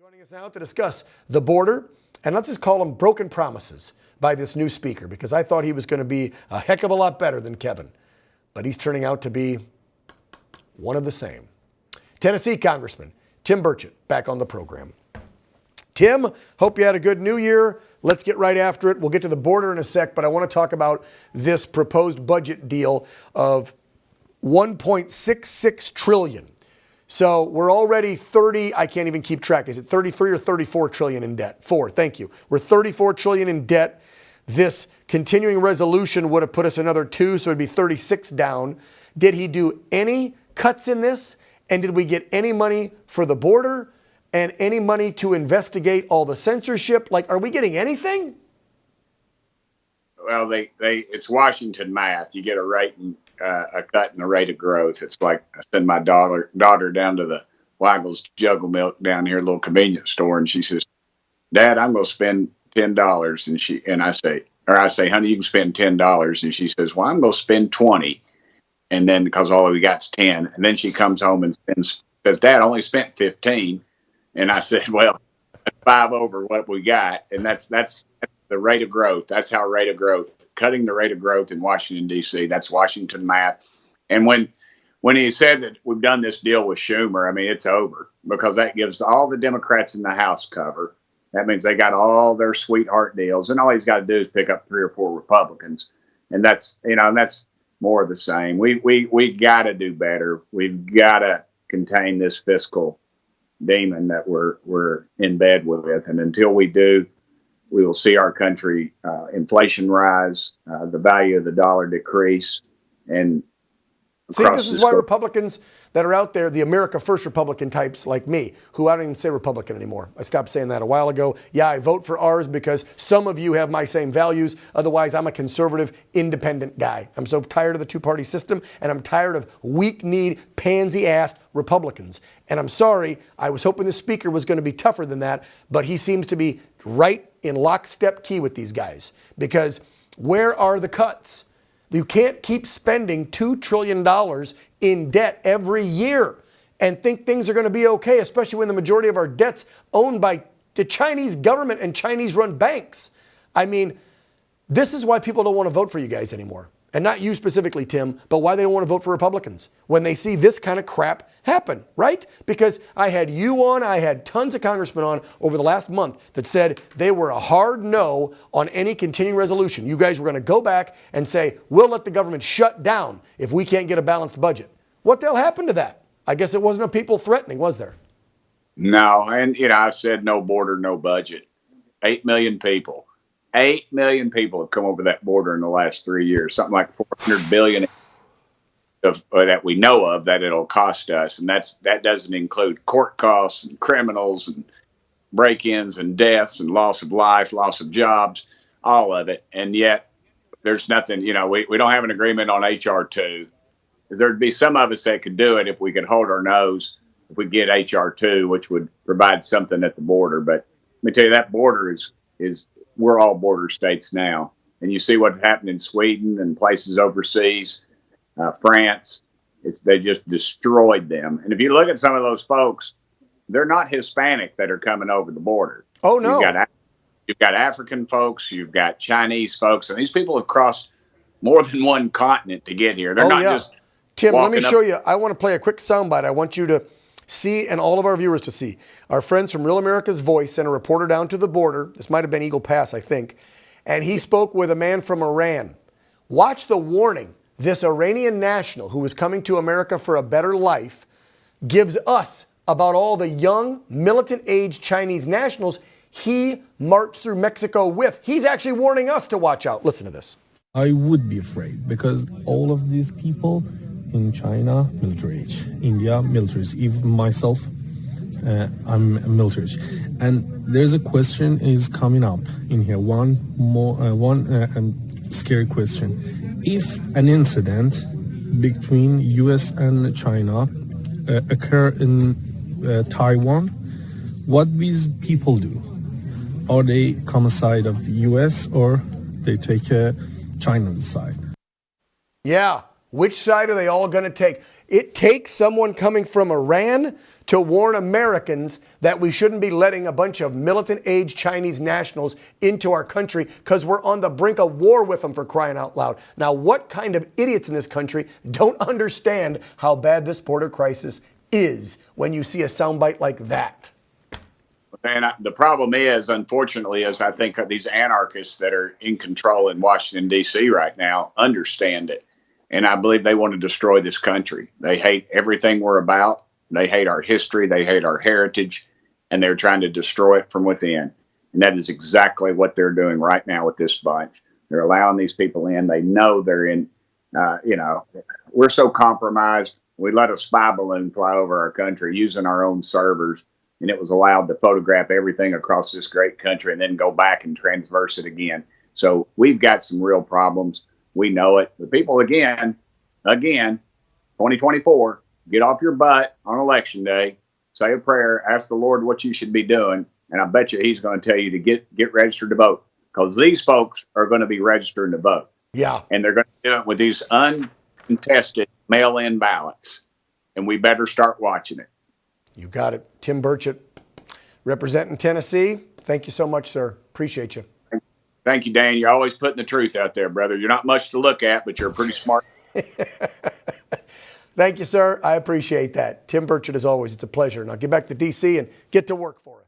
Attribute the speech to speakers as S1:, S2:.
S1: Joining us now to discuss the border, and let's just call them broken promises by this new speaker, because I thought he was going to be a heck of a lot better than Kevin, but he's turning out to be one of the same. Tennessee Congressman Tim Burchett back on the program. Tim, hope you had a good New Year. Let's get right after it. We'll get to the border in a sec, but I want to talk about this proposed budget deal of $1.66 trillion. So we're already 30, I can't even keep track. Is it 33 or 34 trillion in debt? Thank you. We're 34 trillion in debt. This continuing resolution would have put us another 2, so it'd be 36 down. Did he do any cuts in this? And did we get any money for the border and any money to investigate all the censorship? Like, are we getting anything?
S2: Well, it's Washington math. You get a rate and a cut in the rate of growth. It's like I send my daughter down to the Weigel's Juggle Milk down here, a little convenience store, and she says, "Dad, I'm going to spend $10." And I say, "Honey, you can spend $10." And she says, "Well, I'm going to spend 20." And then because all we got's 10, and then she comes home and says, "Dad, I only spent 15." And I said, "Well, that's 5 over what we got," and that's the rate of growth. That's how rate of growth, cutting the rate of growth in Washington, D.C. That's Washington math. And when he said that we've done this deal with Schumer, I mean, it's over, because that gives all the Democrats in the House cover. That means they got all their sweetheart deals, and all he's got to do is pick up 3 or 4 Republicans. And that's more of the same. We got to do better. We've got to contain this fiscal demon that we're in bed with. And until we do, we will see our country inflation rise, the value of the dollar decrease, and
S1: this is why Republicans that are out there, the America First Republican types like me, who I don't even say Republican anymore. I stopped saying that a while ago. Yeah, I vote for ours because some of you have my same values. Otherwise, I'm a conservative, independent guy. I'm so tired of the two-party system, and I'm tired of weak-kneed, pansy-assed Republicans. And I'm sorry, I was hoping the speaker was going to be tougher than that, but he seems to be right in lockstep key with these guys. Because where are the cuts? You can't keep spending $2 trillion in debt every year and think things are going to be okay, especially when the majority of our debt's owned by the Chinese government and Chinese-run banks. I mean, this is why people don't want to vote for you guys anymore. And not you specifically, Tim, but why they don't want to vote for Republicans when they see this kind of crap happen, right? Because I had you on, I had tons of congressmen on over the last month that said they were a hard no on any continuing resolution. You guys were going to go back and say, we'll let the government shut down if we can't get a balanced budget. What the hell happened to that? I guess it wasn't a people threatening, was there?
S2: No, and I said no border, no budget. 8 million people. 8 million people have come over that border in the last 3 years, something like $400 billion that we know of that it'll cost us. And that doesn't include court costs and criminals and break-ins and deaths and loss of life, loss of jobs, all of it. And yet there's nothing, we don't have an agreement on H.R. 2. There'd be some of us that could do it if we could hold our nose, if we get H.R. 2, which would provide something at the border. But let me tell you, that border is we're all border states now. And you see what happened in Sweden and places overseas, France. They just destroyed them. And if you look at some of those folks, they're not Hispanic that are coming over the border.
S1: Oh, no.
S2: You've got African folks, you've got Chinese folks, and these people have crossed more than one continent to get here. They're not just
S1: Tim, let me show you. I want to play a quick soundbite. I want you to see, and all of our viewers to see. Our friends from Real America's Voice sent a reporter down to the border. This might have been Eagle Pass, I think. And he spoke with a man from Iran. Watch the warning this Iranian national who is coming to America for a better life gives us about all the young, militant-age Chinese nationals he marched through Mexico with. He's actually warning us to watch out. Listen to this.
S3: I would be afraid because all of these people in China, military age. India, military age. Even myself, I'm military age. And there's a question is coming up in here. One scary question. If an incident between U.S. and China occur in Taiwan, what these people do? Are they come side of U.S. or they take China's side?
S1: Yeah. Which side are they all going to take? It takes someone coming from Iran to warn Americans that we shouldn't be letting a bunch of militant-age Chinese nationals into our country because we're on the brink of war with them, for crying out loud. Now, what kind of idiots in this country don't understand how bad this border crisis is when you see a soundbite like that?
S2: And the problem is, unfortunately, is I think these anarchists that are in control in Washington, D.C. right now understand it. And I believe they want to destroy this country. They hate everything we're about. They hate our history. They hate our heritage. And they're trying to destroy it from within. And that is exactly what they're doing right now with this bunch. They're allowing these people in. They know they're in, we're so compromised. We let a spy balloon fly over our country using our own servers. And it was allowed to photograph everything across this great country and then go back and transverse it again. So we've got some real problems. We know it. The people, again, 2024, get off your butt on election day, say a prayer, ask the Lord what you should be doing, and I bet you he's going to tell you to get registered to vote, because these folks are going to be registering to vote.
S1: Yeah.
S2: And they're going to do it with these uncontested mail-in ballots, and we better start watching it.
S1: You got it. Tim Burchett, representing Tennessee. Thank you so much, sir. Appreciate you.
S2: Thank you, Dan. You're always putting the truth out there, brother. You're not much to look at, but you're pretty smart.
S1: Thank you, sir. I appreciate that. Tim Burchett, as always, it's a pleasure. Now get back to D.C. and get to work for us.